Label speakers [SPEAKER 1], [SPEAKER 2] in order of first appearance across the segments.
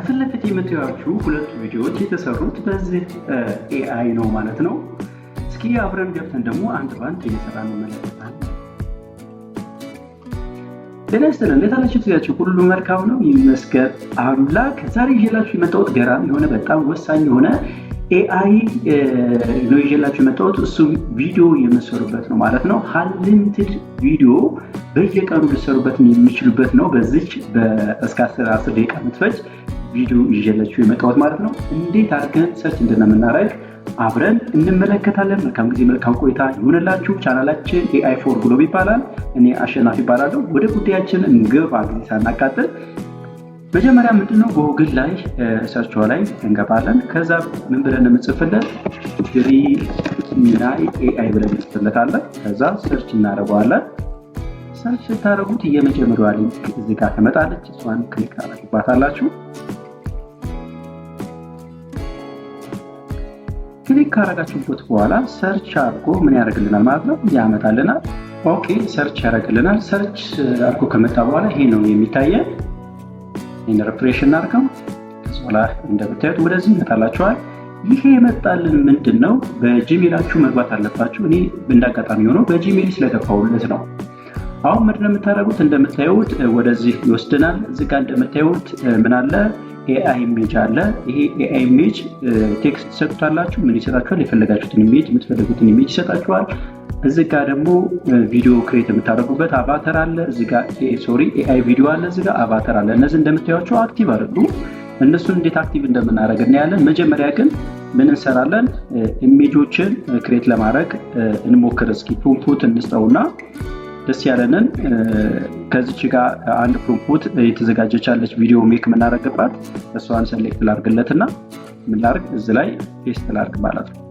[SPEAKER 1] ከፊት ለፊት የምታዩዋቸው ሁለቱ ቪዲዮዎች የተሰሩት በዚህ ኤአይ ነው ማለት ነው። እስኪ አብረን ገብተን ደግሞ አንድ ባንድ እየሰራ እንመለከታለን። ጤና ይስጥልን፣ እንዴት አላችሁ? ትያችሁ ሁሉ መልካም ነው ይመስገን አምላክ። ዛሬ ይዤላችሁ የመጣሁት ገራሚ የሆነ በጣም ወሳኝ የሆነ ኤአይ ነው ይዤላችሁ የመጣሁት። እሱ ቪዲዮ የምትሰሩበት ነው ማለት ነው። አንሊሚትድ ቪዲዮ በየቀኑ ልትሰሩበት የሚችሉበት ነው። በዚች እስከ 10 ደቂቃ የምትፈጅ ቪዲዮ ይዤላችሁ የመጣሁት ማለት ነው። እንዴት አድርገን ሰርች እንደምናደርግ አብረን እንመለከታለን። መልካም ጊዜ መልካም ቆይታ ይሁንላችሁ። ቻናላችን ኤአይ ፎር ግሎብ ይባላል። እኔ አሸናፊ ይባላለሁ። ወደ ጉዳያችን እንገባ። ጊዜ ሳናቃጥል መጀመሪያ ምንድነው ጎግል ላይ ሰርች ላይ እንገባለን። ከዛ ምን ብለን እንጽፍለት ጀሚናይ ኤአይ ብለን እንጽፍለታለን። ከዛ ሰርች እናደርገዋለን። ሰርች ስታደርጉት የመጀመሪያዋ ሊንክ እዚህ ጋር ትመጣለች። እሷን ክሊክ ታደርጉባታላችሁ። ክሊክ ካደረጋችሁበት በኋላ ሰርች አድርጎ ምን ያደርግልናል ማለት ነው? ያመጣልናል። ኦኬ ሰርች ያደርግልናል። ሰርች አድርጎ ከመጣ በኋላ ይሄ ነው የሚታየን። ይሄን ሪፍሬሽ እናድርገው። ከዛ በኋላ እንደምታዩት ወደዚህ ይመጣላችኋል። ይሄ የመጣልን ምንድነው? በጂሜላችሁ መግባት አለባችሁ። እኔ እንዳጋጣሚ ሆኖ በጂሜል ስለገባሁለት ነው። አሁን ምንድነው የምታደርጉት? እንደምታዩት ወደዚህ ይወስደናል። እዚህ ጋር እንደምታዩት ምን አለ? ኤአይ ኢሜጅ አለ። ይሄ ኤአይ ኢሜጅ ቴክስት ትሰጡታላችሁ። ምን ይሰጣችኋል? የፈለጋችሁትን ኢሜጅ የምትፈልጉትን ኢሜጅ ይሰጣችኋል። እዚህ ጋር ደግሞ ቪዲዮ ክሬት የምታደርጉበት አቫተር አለ። እዚህ ጋር ኤአይ ቪዲዮ አለ። እዚህ ጋር አቫተር አለ። እነዚህ እንደምታዩቸው አክቲቭ አይደሉ። እነሱን እንዴት አክቲቭ እንደምናደርግ እናያለን። መጀመሪያ ግን ምን እንሰራለን? ኢሜጆችን ክሬት ለማድረግ እንሞክር። እስኪ ፕሮምፕት እንስጠውና ደስ ያለንን ከዚች ጋር አንድ ፕሮምፕት የተዘጋጀች አለች ቪዲዮ ሜክ የምናደርግባት። እሷን ሰሌክት ላድርግለትና ምን ላድርግ? እዚህ ላይ ፔስት ላድርግ ማለት ነው።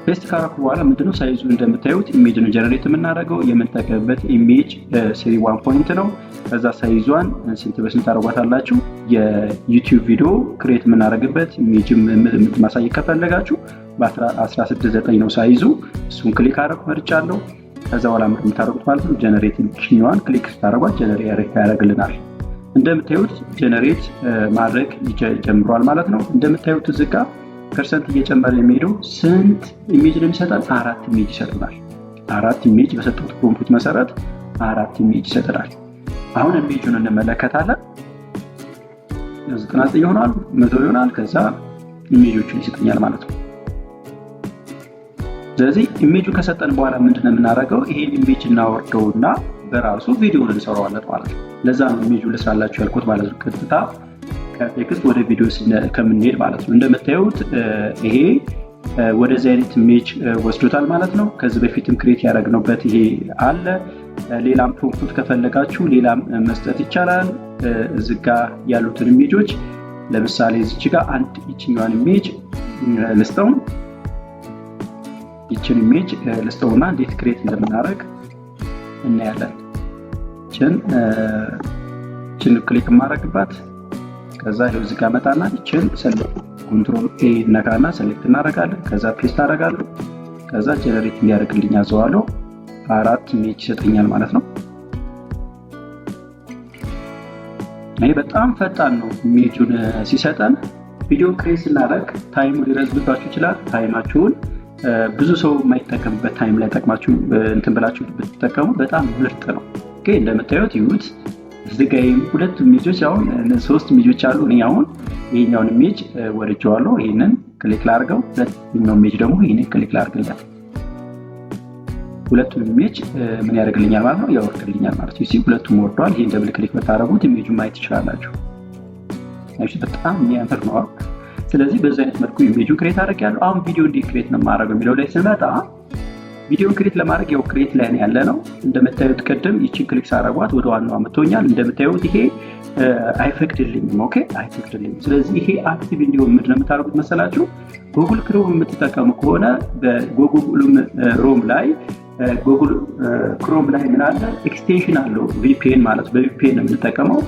[SPEAKER 1] ፔስት ካደረኩ በኋላ ምንድነው ሳይዙ እንደምታዩት ኢሜጅ ነው ጀነሬት የምናደርገው። የምንጠቀምበት ኢሜጅ ሴሪ 1 ፖይንት ነው። ከዛ ሳይዟን ስንት በስንት ታደርጓታላችሁ? የዩቲዩብ ቪዲዮ ክሬት የምናደርግበት ኢሜጅ ማሳየት ከፈለጋችሁ በ16:9 ነው ሳይዙ። እሱን ክሊክ አደረኩ መርጫለሁ። ከዛ በኋላ የምታደርጉት ማለት ነው ጀነሬት ኪኒዋን ክሊክ ስታደርጓት ጀነሬት ያደርግልናል። እንደምታዩት ጀነሬት ማድረግ ጀምሯል ማለት ነው። እንደምታዩት እዚህ ጋር ፐርሰንት እየጨመረ የሚሄደው ስንት ኢሜጅ ነው የሚሰጣል? 4 ኢሜጅ ይሰጡናል። 4 ኢሜጅ በሰጠሁት ፕሮምፕት መሰረት 4 ኢሜጅ ይሰጠናል። አሁን ኢሜጁን እንመለከታለን። 99 ይሆናል፣ 100 ይሆናል። ከዛ ኢሜጆቹን ይሰጠኛል ማለት ነው። ስለዚህ ኢሜጁ ከሰጠን በኋላ ምንድነው የምናደርገው? ይሄን ኢሜጅ እናወርደውና በራሱ ቪዲዮውን እንሰራዋለን ማለት ነው። ለዛ ነው ኢሜጁ ልስራላችሁ ያልኩት ማለት ነው። ቀጥታ ከቴክስት ወደ ቪዲዮ ከምንሄድ ማለት ነው። እንደምታዩት ይሄ ወደዚህ አይነት ኢሜጅ ወስዶታል ማለት ነው። ከዚህ በፊትም ክሬት ያደረግነውበት ይሄ አለ። ሌላም ፕሮምፕት ከፈለጋችሁ ሌላም መስጠት ይቻላል። እዚህ ጋር ያሉትን ኢሜጆች ለምሳሌ እዚች ጋር አንድ ይችኛዋን ኢሜጅ ልስጠው። ይችን ኢሜጅ ልስጠውና እንዴት ክሬት እንደምናደርግ እናያለን። ይችን ክሊክ ማድረግባት። ከዛ ይሄው እዚህ ጋር መጣና ይችን ሰሌክት ኮንትሮል ኤ ነካና ሰሌክት እናደርጋለን። ከዛ ፔስት አደርጋለሁ። ከዛ ጀነሬት እንዲያደርግልኝ አዘዋለሁ። 4 ኢሜጅ ይሰጠኛል ማለት ነው። ይሄ በጣም ፈጣን ነው። ኢሜጁን ሲሰጠን ቪዲዮ ክሬት ስናደርግ ታይሙ ሊረዝምባችሁ ይችላል። ታይማችሁን ብዙ ሰው የማይጠቀምበት ታይም ላይ ጠቅማችሁ እንትን ብላችሁ ብትጠቀሙ በጣም ምርጥ ነው። ኦኬ እንደምታዩት ይሁት እዚህ ጋር ሁለት ኢሜጆች አሁን 3 ኢሜጆች አሉ። እኔ አሁን ይሄኛውን ኢሜጅ ወርጄዋለሁ። ይሄንን ክሊክ ላድርገው። ሁለተኛው ኢሜጅ ደግሞ ይሄንን ክሊክ ላድርግለት። ሁለቱም ኢሜጅ ምን ያደርግልኛል ማለት ነው? ያወርድልኛል ማለት ነው። እዚህ ሁለቱም ወርደዋል። ይሄን ደብል ክሊክ ብታደርጉት ኢሜጁን ማየት ትችላላችሁ። እሺ በጣም የሚያምር ነው። ስለዚህ በዚህ አይነት መልኩ ኢሜጁን ክሬት አድርጌያለሁ። አሁን ቪዲዮ እንዴት ክሬት ነው የማደርገው የሚለው ላይ ስንመጣ ቪዲዮን ክሬት ለማድረግ ያው ክሬት ላይ ያለ ነው። እንደምታዩት ቅድም ይቺን ክሊክ ሳደርጓት ወደ ዋናው አመጣኛል። እንደምታዩት ይሄ አይፈቅድልኝም። ኦኬ አይፈቅድልኝም። ስለዚህ ይሄ አክቲቭ እንዲሆን ምንድነው የምታደርጉት መሰላችሁ? ጉግል ክሮም የምትጠቀሙ ከሆነ በጉግል ክሮም ላይ ምን አለ? ኤክስቴንሽን አለው ቪፒኤን ማለት ነው። በቪፒኤን ነው የምንጠቀመው።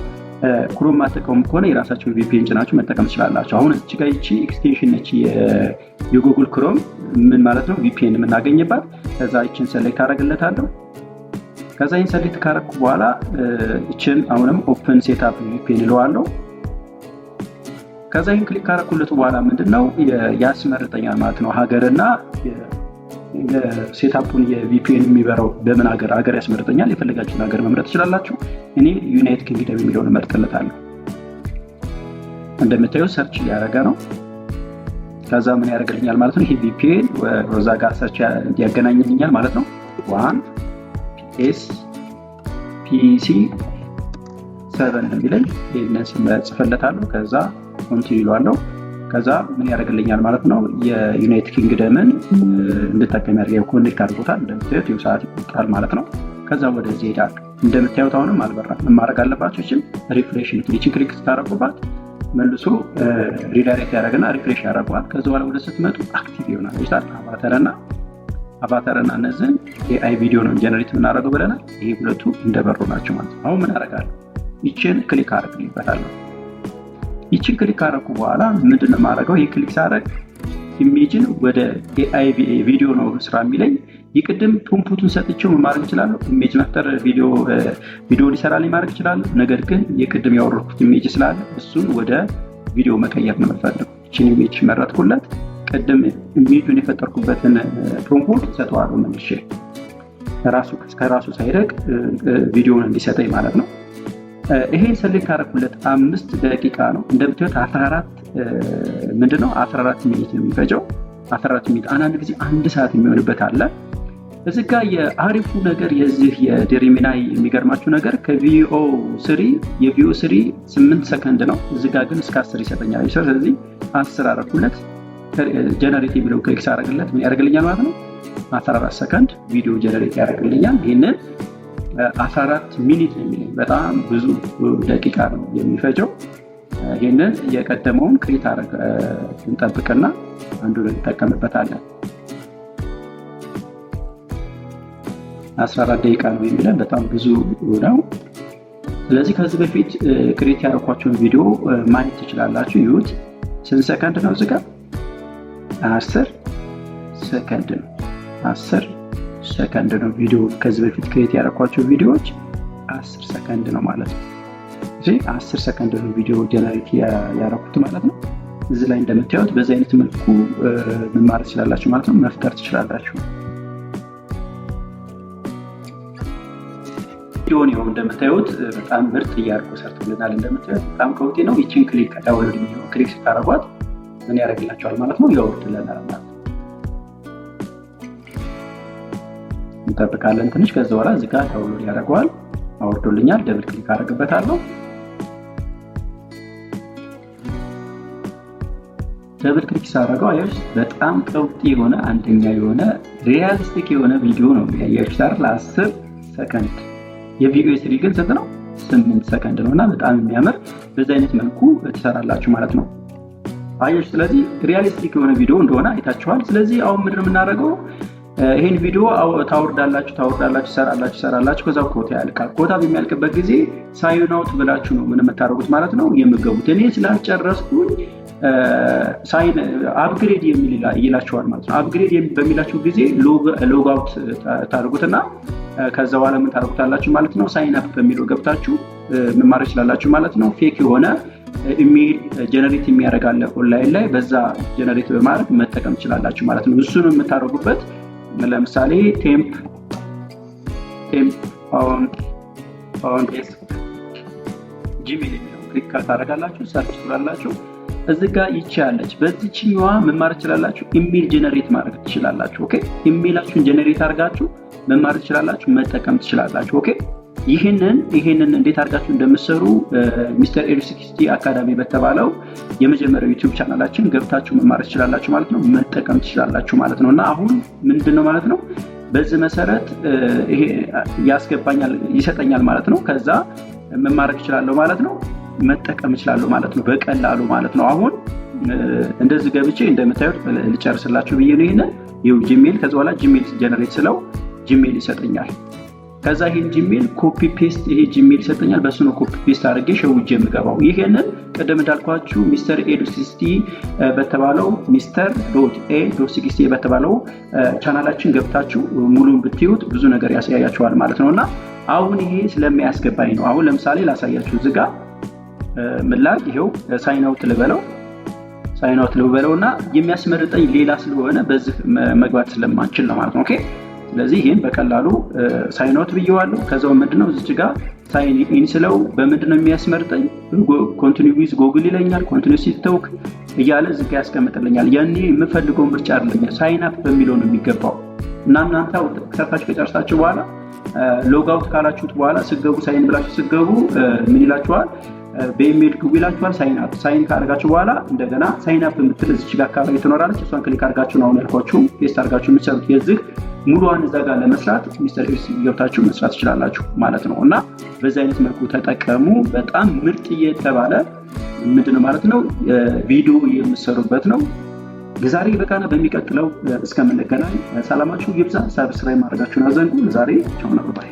[SPEAKER 1] ክሮም ማጠቀሙ ከሆነ የራሳችሁን ቪፒኤን ጭናችሁ መጠቀም ትችላላችሁ። አሁን እዚህ ጋር ይቺ ኤክስቴንሽን ነች የጉግል ክሮም ምን ማለት ነው? ቪፒኤን የምናገኝባት። ከዛ ይችን ሰሌክት አደርግለታለሁ። ከዛ ይህን ሰሌክት ካደረኩ በኋላ ይችን አሁንም ኦፕን ሴትአፕ ቪፒኤን እለዋለሁ። ከዛ ይህን ክሊክ ካረኩለት በኋላ ምንድነው ያስመርጠኛል ማለት ነው። ሀገርና ሴታፑን የቪፒኤን የሚበራው በምን ሀገር ያስመርጠኛል። የፈለጋችሁን ሀገር መምረጥ ትችላላችሁ። እኔ ዩናይትድ ኪንግደም የሚለውን እመርጥለታለሁ። እንደምታዩት ሰርች እያደረገ ነው። ከዛ ምን ያደርግልኛል ማለት ነው። ይሄ ቪፒኤን ወዛ ጋር ሰርች ያገናኝልኛል ማለት ነው። 1 ፒኤስ ፒሲ 7 የሚለኝ ይሄንን ጽፈለታለሁ። ከዛ ኮንቲኒው ይሏለሁ። ከዛ ምን ያደርግልኛል ማለት ነው። የዩናይትድ ኪንግደምን እንድጠቀም ያደርገው ኮኔክት አድርጎታል። እንደምታዩት ይኸው ሰዓት ይቆጥራል ማለት ነው። ከዛ ወደዚህ ሄዳል። እንደምታዩት አሁንም አልበራም። ምን ማድረግ አለባችሁ? ሪፍሬሽ ይቺን ክሊክ ስታደርጉባት መልሶ ሪዳይሬክት ያደርግና ሪፍሬሽ ያደርገዋል። ከዛ በኋላ ወደ ስትመጡ አክቲቭ ይሆናል። ይታል አቫታርና እነዚህን ኤአይ ቪዲዮ ነው ጀነሬት የምናደርገው ብለናል። ይሄ ሁለቱ እንደበሩ ናቸው ማለት ነው። አሁን ምን አደርጋለሁ? ይችን ክሊክ አደርግልበታለሁ። ይችን ክሊክ ካደረኩ በኋላ ምንድነው የማደርገው? ይህ ክሊክ ሳደርግ ኢሜጅን ወደ ኤአይ ቪዲዮ ነው ስራ የሚለኝ። ይቅድም ፑንፑቱን ሰጥቼው ማድረግ እችላለሁ። ኢሜጅ መፍጠር ቪዲዮ ሊሰራልኝ ማድረግ እችላለሁ። ነገር ግን የቅድም ያወረድኩት ኢሜጅ ስላለ እሱን ወደ ቪዲዮ መቀየር ነው የምፈልገው። ይችን ኢሜጅ መረጥኩለት። ቅድም ኢሜጁን የፈጠርኩበትን ፑንፑት ሰጠዋለሁ መልሼ ከራሱ ሳይደቅ ቪዲዮውን እንዲሰጠኝ ማለት ነው። ይሄን ሰሌክት ካደረኩለት 5 ደቂቃ ነው። እንደምታዩት 14 ሚኒት ነው የሚፈጀው። 14 ሚኒት አንዳንድ ጊዜ 1 ሰዓት የሚሆንበት አለ። እዚህ ጋር የአሪፉ ነገር የዚህ የጀሚናይ የሚገርማችሁ ነገር ከቪኦ3 8 ሰከንድ ነው። እዚህ ጋር ግን እስከ 10 ይሰጠኛል። ስለዚህ 10 አደረኩለት። ጀነሬት የሚለው ክሊክ ሳደርግለት ምን ያደርግልኛል ማለት ነው? 14 ሰከንድ ቪዲዮ ጀነሬት ያደርግልኛል። ይህንን 14 ሚኒት ነው የሚለኝ። በጣም ብዙ ደቂቃ ነው የሚፈጀው። ይህንን የቀደመውን ክሬት እንጠብቅና አንዱን እንጠቀምበታለን። 14 ደቂቃ ነው የሚለን፣ በጣም ብዙ ነው። ስለዚህ ከዚህ በፊት ክሬት ያደረኳቸውን ቪዲዮ ማየት ትችላላችሁ። ይሁት ስንት ሰከንድ ነው? እዚህ ጋር 10 ሰከንድ ነው። 10 ሰከንድ ነው ቪዲዮ። ከዚህ በፊት ክሬት ያደረኳቸው ቪዲዮዎች 10 ሰከንድ ነው ማለት ነው። እዚህ 10 ሰከንድ ነው ቪዲዮ ጀነሬት ያደረኩት ማለት ነው። እዚህ ላይ እንደምታዩት በዚህ አይነት መልኩ መማር ትችላላችሁ ማለት ነው። መፍጠር ትችላላችሁ። ቪዲዮውን ይኸው እንደምታዩት በጣም ምርጥ እያደረኩ ሰርቶልናል። እንደምታዩት በጣም ከውጤ ነው። ይችን ክሊክ ዳውንሎድ የሚለው ክሊክ ስታደርጓት ምን ያደርግላችኋል ማለት ነው? ያወርድልናል ማለት ነው። እንጠብቃለን ትንሽ። ከዛ በኋላ እዚህ ጋር ዳውንሎድ ያደርገዋል። አወርዶልኛል። ደብል ክሊክ አደርግበታለሁ። ደብል ክሊክ ሳደርገው አያችሁ በጣም ቀውጢ የሆነ አንደኛ የሆነ ሪያሊስቲክ የሆነ ቪዲዮ ነው ያያችሁ አይደል? ለ10 ሰከንድ። የቪኦ3 ግን ስንት ነው? 8 ሰከንድ ነውና በጣም የሚያምር በዚህ አይነት መልኩ ትሰራላችሁ ማለት ነው። አያችሁ። ስለዚህ ሪያሊስቲክ የሆነ ቪዲዮ እንደሆነ አይታችኋል። ስለዚህ አሁን ምንድን ነው የምናደርገው? ይሄን ቪዲዮ ታወርዳላችሁ፣ ሰራላችሁ። ከዛ ኮታ ያልቃል። ኮታ በሚያልቅበት ጊዜ ሳይን አውት ብላችሁ ነው ምን የምታደርጉት ማለት ነው የምትገቡት። እኔ ስላልጨረስኩኝ ሳይን አፕግሬድ የሚል ይላችኋል ማለት ነው። አፕግሬድ በሚላችሁ ጊዜ ሎግ አውት ታደርጉትና ከዛ በኋላ ምን ታደርጉታላችሁ ማለት ነው። ሳይን አፕ በሚለው ገብታችሁ ምን ማድረግ ይችላላችሁ ማለት ነው። ፌክ የሆነ ኢሜል ጀነሬት የሚያደርጋለ ኦንላይን ላይ በዛ ጀነሬት በማድረግ መጠቀም ትችላላችሁ ማለት ነው። እሱን የምታደርጉበት ለምሳሌ ቴምፕ ኦን ጂሜል የሚለው ክሊክ ታደርጋላችሁ። ሰርች ትላላችሁ። እዚህ ጋር ይቻላልች በዚህኛዋ ምን ማድረግ ትችላላችሁ? ኢሜል ጀነሬት ማድረግ ትችላላችሁ። ኦኬ ኢሜላችሁን ጀነሬት አድርጋችሁ ምን ማድረግ ትችላላችሁ? መጠቀም ትችላላችሁ። ኦኬ ይሄንን እንዴት አድርጋችሁ እንደምትሰሩ ሚስተር ኤዱ60 አካዳሚ በተባለው የመጀመሪያው ዩቲዩብ ቻናላችን ገብታችሁ መማር ትችላላችሁ ማለት ነው። መጠቀም ትችላላችሁ ማለት ነውና አሁን ምንድነው ማለት ነው በዚህ መሰረት ይሄ ይሰጠኛል ማለት ነው። ከዛ መማር እችላለሁ ማለት ነው። መጠቀም እችላለሁ ማለት ነው በቀላሉ ማለት ነው። አሁን እንደዚህ ገብቼ እንደምታዩት ልጨርስላችሁ ብዬ ነው። ይሄው ጂሜል ከዛ በኋላ ጂሜል ጀነሬት ስለው ጂሜል ይሰጠኛል። ከዛ ይሄን ጂሜል ኮፒ ፔስት ይሄ ጂሜል ይሰጠኛል። በሱ ነው ኮፒ ፔስት አድርጌ ሸውጄ የምገባው። ይሄንን ቀደም እንዳልኳችሁ ሚስተር ኤዱ60 በተባለው mister.a.60 በተባለው ቻናላችን ገብታችሁ ሙሉን ብትዩት ብዙ ነገር ያሳያችኋል ማለት ነውና አሁን ይሄ ስለሚያስገባኝ ነው። አሁን ለምሳሌ ላሳያችሁ እዚህ ጋር ምላክ ይሄው ሳይን አውት ልበለው። ሳይን አውት ልበለውና የሚያስመርጠኝ ሌላ ስለሆነ በዚህ መግባት ስለማንችል ነው ማለት ነው። ኦኬ ስለዚህ ይሄን በቀላሉ ሳይን አውት ብየዋለሁ። ከዛው ምንድነው እዚህ ጋር ሳይን ኢን ስለው በምንድነው የሚያስመርጠኝ? ኮንቲኒው ዊዝ ጎግል ይለኛል። ኮንቲኒው ሲቶክ እያለ እዚህ ጋር ያስቀምጥልኛል። ያኔ የምፈልገው ምርጫ አይደለም ሳይን አፕ በሚለው ነው የሚገባው። እና እናንተ ሰርታችሁ ከጨርሳችሁ በኋላ ሎግ አውት ካላችሁት በኋላ ስገቡ ሳይን ብላችሁ ስገቡ ምን ይላችኋል? በኢሜል ግቡ ይላችኋል። ሳይን ካደረጋችሁ በኋላ እንደገና ሳይን አፕ የምትል እዚች ጋር አካባቢ ትኖራለች። እሷን ክሊክ አድርጋችሁ ነው ያልኳችሁ ፔስት አድርጋችሁ የምትሰሩት። የዚህ ሙሉዋን እዛ ጋር ለመስራት ሚስተር ኤክስ ገብታችሁ መስራት ትችላላችሁ ማለት ነው። እና በዚህ አይነት መልኩ ተጠቀሙ። በጣም ምርጥ የተባለ ምንድነው ማለት ነው ቪዲዮ የምትሰሩበት ነው። ለዛሬ በቃና በሚቀጥለው እስከምንገናኝ ሰላማችሁ ይብዛ። ሰብስክራይብ ማድረጋችሁን አዘንጉ። ለዛሬ ቻው ነው ባይ